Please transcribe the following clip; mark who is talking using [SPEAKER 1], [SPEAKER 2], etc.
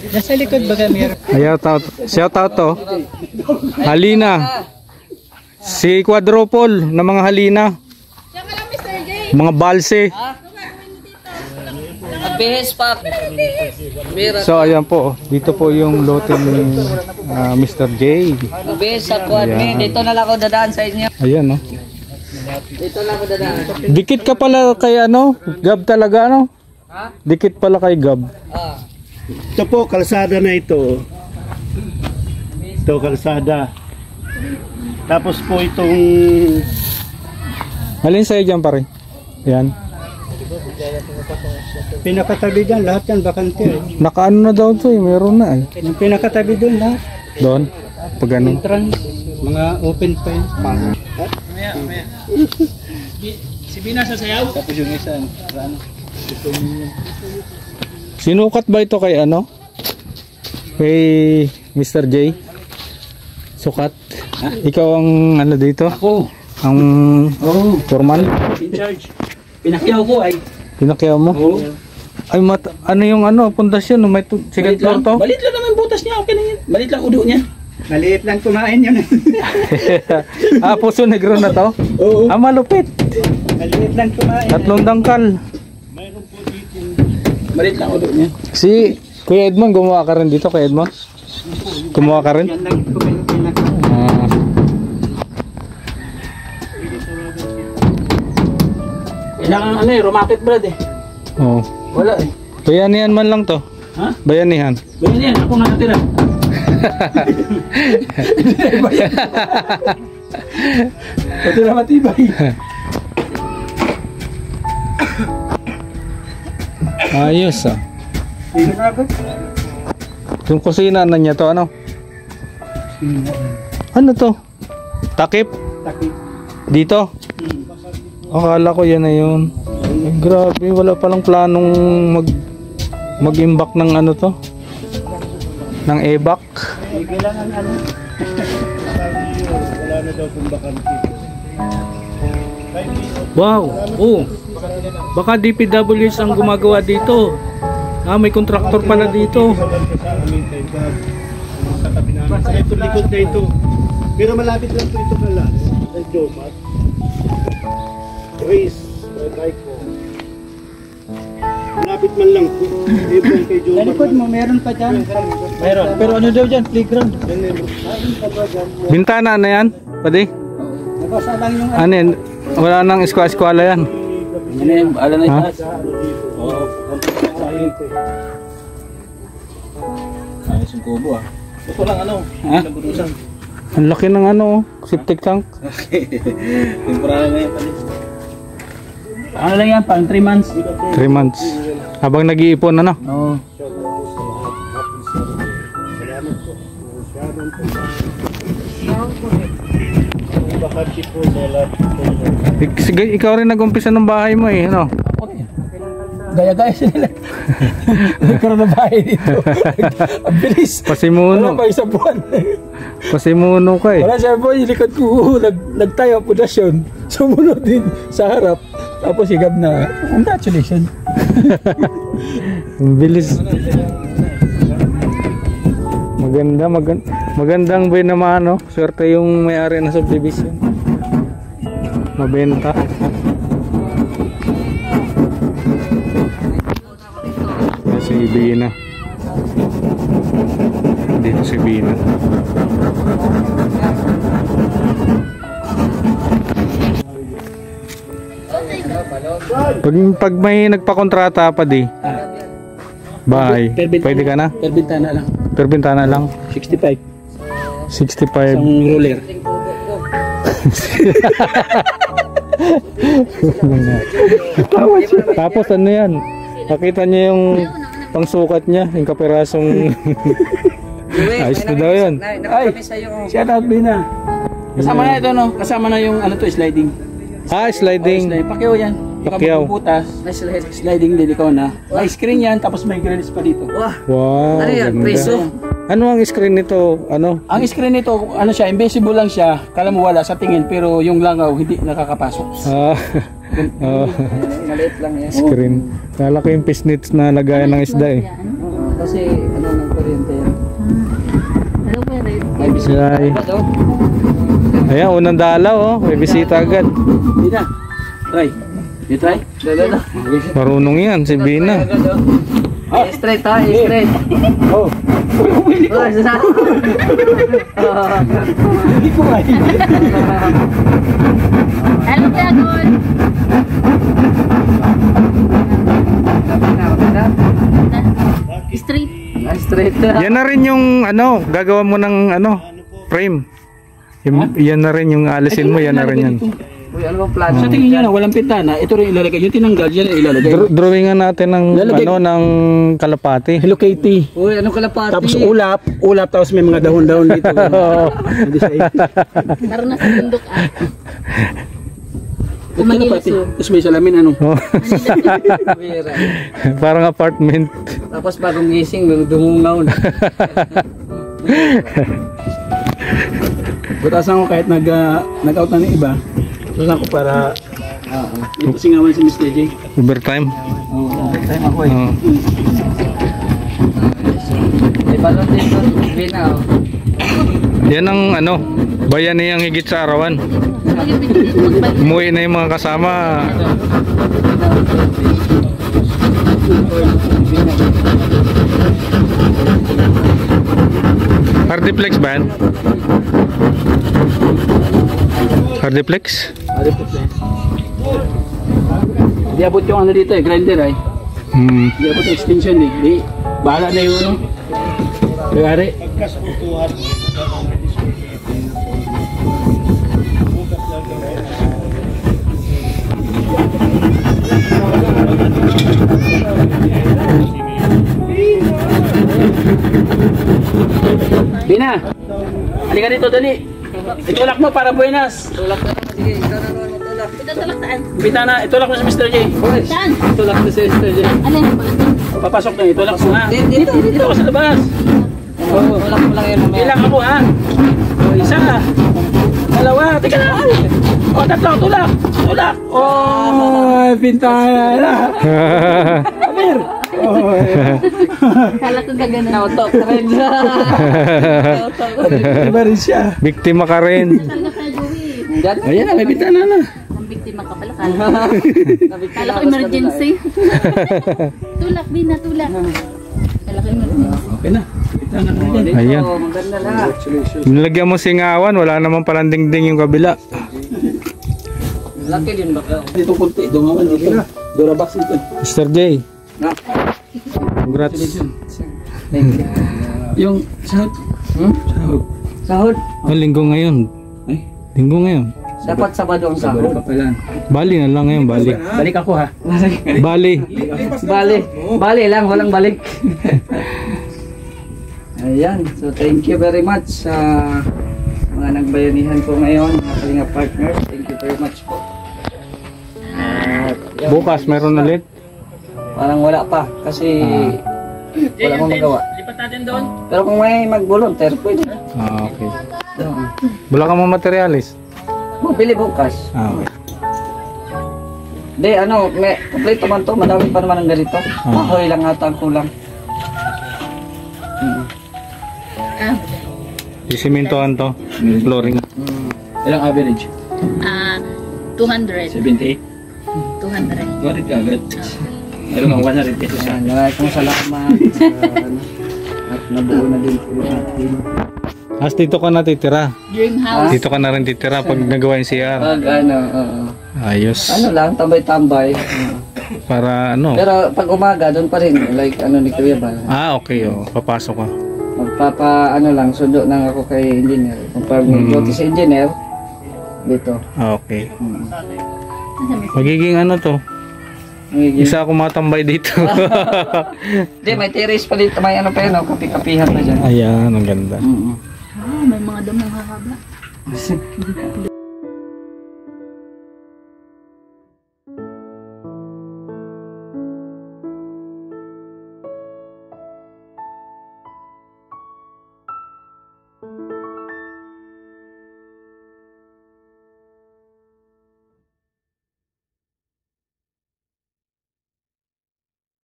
[SPEAKER 1] Nasa likod ba kami?
[SPEAKER 2] Shout out to. Halina. Si quadruple na mga halina. Mga balse.
[SPEAKER 3] Behis pa.
[SPEAKER 2] So ayan po, dito po yung lote ni Mr. J.
[SPEAKER 3] Behis sa quad me. Dito na lang ako dadaan sa inyo.
[SPEAKER 2] Ayan, no.
[SPEAKER 3] Dito lang ako dadaan.
[SPEAKER 2] Dikit ka pala kay ano, Gab talaga, ano?
[SPEAKER 3] Ha?
[SPEAKER 2] Dikit pala kay Gab.
[SPEAKER 3] Ah.
[SPEAKER 4] Ito po, kalsada na ito. Ito, kalsada. Tapos po itong...
[SPEAKER 2] Halin sa'yo dyan pare. Ayan.
[SPEAKER 4] Pinakatabi dyan, lahat yan bakante.
[SPEAKER 2] Nakaano na daw to eh, meron na eh.
[SPEAKER 4] Yung pinakatabi doon lahat.
[SPEAKER 2] Doon, pag ano.
[SPEAKER 4] Entrance, mga open pa yun.
[SPEAKER 1] Maya. Si Bina sa sayaw.
[SPEAKER 4] Tapos yung isa, ano?
[SPEAKER 2] Sinukat ba ito kay ano? Kay Mr. J? Sukat? Ha? Ikaw ang ano dito?
[SPEAKER 4] Ako.
[SPEAKER 2] Ang foreman?
[SPEAKER 4] In charge. Pinakyaw ko ay.
[SPEAKER 2] Pinakyaw mo?
[SPEAKER 4] Oo.
[SPEAKER 2] Ay, ano yung ano, pundasyon? May second floor to?
[SPEAKER 4] Maliit lang naman butas niya. Okay lang yun. Maliit lang udo niya. Maliit lang kumain yun.
[SPEAKER 2] Puso negro na to?
[SPEAKER 4] Oo.
[SPEAKER 2] Malupit.
[SPEAKER 4] Maliit lang kumain.
[SPEAKER 2] 3 dangkal.
[SPEAKER 4] Mayroon po dito. Maliit lang udo niya.
[SPEAKER 2] Si Kuya Edmond, gumawa ka rin dito kay Edmond? Gumawa ka rin?
[SPEAKER 4] Yan lang ko pinaka. Kailangan ano eh, romantic bread eh.
[SPEAKER 2] Oo.
[SPEAKER 4] Wala eh.
[SPEAKER 2] Bayanihan man lang to.
[SPEAKER 4] Ha?
[SPEAKER 2] Bayanihan.
[SPEAKER 4] Ganyan yan, ako nakatira. Pati na matibay.
[SPEAKER 2] Ayos ah.
[SPEAKER 4] Sino na agad?
[SPEAKER 2] Yung kusina na niya to ano? Ano to? Takip?
[SPEAKER 4] Takip.
[SPEAKER 2] Dito? Akala ko yan na yun. Ay, grabe, wala palang planong mag-imbak ng ano to? Ng ebak.
[SPEAKER 4] Kailangan ano? Wala na daw kung bakante.
[SPEAKER 2] Wow! Oh! Baka DPWs ang gumagawa dito. May kontraktor pala dito.
[SPEAKER 4] Sa tabi namin. Sa ito, likod na ito. Pero malapit lang po ito pala. Sa Jomat. Grace. Raiko. Malapit man lang po. Ito kay Jomat. Sa likod mo, meron pa dyan. Meron. Pero ano daw dyan? Playground.
[SPEAKER 2] Bintana na yan? Pwede?
[SPEAKER 4] Nabasa lang yung...
[SPEAKER 2] Ano yan? Wala nang eskwala yan.
[SPEAKER 4] Ano yan? Alam na
[SPEAKER 2] Ha?
[SPEAKER 4] itaas. Oo. Ayos yung kubo ah. Ito lang ano?
[SPEAKER 2] Ha? Ang laki ng ano, septic tank.
[SPEAKER 4] Temporary na yan pala. Ano lang yan? Pang 3 months.
[SPEAKER 2] 3 months. Habang nag-iipon ano?
[SPEAKER 4] Oo.
[SPEAKER 2] Sige, ikaw rin nag-umpisa ng bahay mo eh, ano?
[SPEAKER 4] Gaya-gaya sila. Nagkaroon ng bahay dito. Ang bilis.
[SPEAKER 2] Pasimuno.
[SPEAKER 4] Wala pa isang buwan.
[SPEAKER 2] Pasimuno ka eh.
[SPEAKER 4] Wala siya po, yung likod ko, nagtayo pundasyon. Sumunod din sa harap. Tapos higab na, congratulations.
[SPEAKER 2] Ang bilis. Magandang buhay naman, no? Swerte yung may-ari na subdivision. Mabenta. Si Bina. Dito si Bina. Pag may nagpakontrata pa di bahay, pwede ka na?
[SPEAKER 4] Per bintana lang.
[SPEAKER 2] Per bintana lang.
[SPEAKER 4] 65.
[SPEAKER 2] 65.
[SPEAKER 4] Isang roller.
[SPEAKER 2] Tapos ano yan? Pakita niya yung pangsukat niya, yung kapirasong ayos na daw yun.
[SPEAKER 4] Ay, shout out Bina. Kasama na ito no? Kasama na yung ano to, sliding.
[SPEAKER 2] Sliding.
[SPEAKER 4] Pakyaw yan.
[SPEAKER 2] Pakyaw.
[SPEAKER 4] Butas, sliding din ikaw na. May screen yan, tapos may grills pa dito.
[SPEAKER 2] Wow,
[SPEAKER 3] Ano yan?
[SPEAKER 2] ganda.
[SPEAKER 3] Preso?
[SPEAKER 2] Ano ang screen nito? Ano?
[SPEAKER 4] Ang screen nito, ano siya, invisible lang siya. Kala mo wala sa tingin, pero yung langaw hindi nakakapasok.
[SPEAKER 3] Maliit lang yan.
[SPEAKER 2] Screen. Kala ko yung pisnits na lagayan ng isda eh.
[SPEAKER 3] kasi ano ng kuryente yan.
[SPEAKER 5] Hello, pwede.
[SPEAKER 3] May bisita
[SPEAKER 2] Ay.
[SPEAKER 3] pa daw.
[SPEAKER 2] Ayan, unang dalaw oh. May bisita agad.
[SPEAKER 4] Bina, try. You try?
[SPEAKER 3] Dala na.
[SPEAKER 2] Marunong yan, si Bina.
[SPEAKER 3] Straight ha, straight.
[SPEAKER 4] Oh.
[SPEAKER 3] Oh, sa.
[SPEAKER 4] Hindi ko nga.
[SPEAKER 5] Hello, Dragon. Street.
[SPEAKER 3] Straight.
[SPEAKER 2] Yan na rin yung ano, gagawa mo ng ano, frame. Yan na rin yung alisin mo, yan na rin yan.
[SPEAKER 3] Uy, ano bang plano?
[SPEAKER 4] Sa tingin nyo na walang pintana, ito rin ilalagay. Yung tinanggal, yan ang ilalagay.
[SPEAKER 2] Drawingan natin ng
[SPEAKER 4] Lalagay-
[SPEAKER 2] ano, ng kalapati.
[SPEAKER 4] Hello Kitty.
[SPEAKER 3] Uy, ano kalapati?
[SPEAKER 4] Tapos ulap, tapos may mga dahon-dahon dito. Hindi siya
[SPEAKER 5] Parang nasa bundok ah.
[SPEAKER 4] kalapati. Tapos may salamin ano.
[SPEAKER 2] Oh.
[SPEAKER 3] Bira.
[SPEAKER 2] Parang apartment.
[SPEAKER 3] Tapos bagong gising, dumungaw na.
[SPEAKER 4] Butasan ko kahit nag-out na ng iba. Butasan ko para hindi ko singawan si Mr. J.
[SPEAKER 2] Overtime.
[SPEAKER 4] Oo, time ako eh.
[SPEAKER 2] Oh.
[SPEAKER 3] May balon dito, Bina. Oh.
[SPEAKER 2] Yan ang ano, bayanihang higit sa arawan. Umuwi na yung mga kasama. Hardiplex ba yan? Hardiplex?
[SPEAKER 4] Ari po siya. Di abot yung ano dito eh, grinder eh. Di abot yung extension eh. Di, bahala na yung ano. Kagari. Bina, halika dito dali. Itulak mo para buenas.
[SPEAKER 3] Tulak na naman, sige. Ikaw na naman matulak.
[SPEAKER 5] Ito tulak saan?
[SPEAKER 4] Bitana, itulak mo sa Mr. J.
[SPEAKER 5] Saan?
[SPEAKER 4] Itulak mo sa Mr. J.
[SPEAKER 5] Alin?
[SPEAKER 4] Papasok na, itulak mo ha.
[SPEAKER 3] Dito.
[SPEAKER 4] Dito ako sa labas.
[SPEAKER 3] Tulak mo lang yun mamaya.
[SPEAKER 4] Ilang ako ha. O, isa. Dalawa, tika na. O, tatlo, tulak. Tulak. Oh, bintana. Amir. Oh,
[SPEAKER 5] Kala ko gagana.
[SPEAKER 3] Nautok rin.
[SPEAKER 4] iba rin siya.
[SPEAKER 2] Biktima ka rin.
[SPEAKER 5] Kala ka Joey.
[SPEAKER 3] Diyan.
[SPEAKER 4] Ayan na, may bintana na.
[SPEAKER 5] Ang biktima ka pala. Kala ko emergency. Tulak, Bina, tulak. Kala ko emergency.
[SPEAKER 4] Okay na. Bintana na dyan.
[SPEAKER 2] Ayan.
[SPEAKER 3] Oh, maganda na.
[SPEAKER 2] Nilagyan mo singawan, wala naman palang dingding yung kabila.
[SPEAKER 3] Laki din baka.
[SPEAKER 4] Dito kunti, dungawan dito. Durabox dito.
[SPEAKER 2] Mr. J,
[SPEAKER 3] Na.
[SPEAKER 2] congrats.
[SPEAKER 3] Thank you.
[SPEAKER 4] Yung sahod. Sahod.
[SPEAKER 3] Sahod.
[SPEAKER 2] Oh, linggo ngayon.
[SPEAKER 4] Ay,
[SPEAKER 2] Linggo ngayon.
[SPEAKER 3] Dapat Sabado ang
[SPEAKER 4] sabado
[SPEAKER 3] sahod.
[SPEAKER 4] pa pala.
[SPEAKER 2] Bali na lang ngayon, bali.
[SPEAKER 4] Balik ako ha.
[SPEAKER 2] Bali.
[SPEAKER 3] Bali lang, walang balik. Ayan, so thank you very much sa mga nagbayanihan ko ngayon, mga Kalinga partners. Thank you very much po. At yun,
[SPEAKER 2] Bukas meron ulit.
[SPEAKER 3] parang wala pa kasi wala mo magawa.
[SPEAKER 1] Lipat natin doon.
[SPEAKER 3] Pero kung may mag-volunteer, pwede.
[SPEAKER 2] Ah, okay.
[SPEAKER 3] Oo.
[SPEAKER 2] Wala ka mga materialis.
[SPEAKER 3] Bili bukas.
[SPEAKER 2] Ah, okay.
[SPEAKER 3] Di, ano, may kompleto man to, madami pa naman ang ganito. Ahoy lang ata ang kulang.
[SPEAKER 2] Sisimintohan to. Flooring.
[SPEAKER 4] Ilang average?
[SPEAKER 5] 200.
[SPEAKER 4] 78.
[SPEAKER 5] 200.
[SPEAKER 4] Warit ka agad. Meron kang 100 pesos sa
[SPEAKER 3] Ayan, maraming pong salamat sa ano, at nabuo na din po yung ating
[SPEAKER 2] As dito ka na titira.
[SPEAKER 5] Dream house.
[SPEAKER 2] Dito ka na rin titira pag nagawa yung CR.
[SPEAKER 3] pag ano, oo.
[SPEAKER 2] Ayos.
[SPEAKER 3] Ano lang, tambay-tambay.
[SPEAKER 2] Para ano.
[SPEAKER 3] Pero pag umaga, doon pa rin. Like ano ni Kuya Bal.
[SPEAKER 2] Ah, okay. Oh. Papasok ka.
[SPEAKER 3] Magpapa, ano lang, sundo lang ako kay engineer. Kung pag may duty sa engineer, dito.
[SPEAKER 2] Ah, okay. Magiging ano to?
[SPEAKER 3] Magiging-
[SPEAKER 2] Isa ako matambay dito.
[SPEAKER 3] Hindi, may terrace pa dito. May ano pa yun, oh, kapi-kapihan pa dyan.
[SPEAKER 2] Ayan, ang ganda.
[SPEAKER 3] Mm-mm.
[SPEAKER 5] Oh, may mga damang hahaba.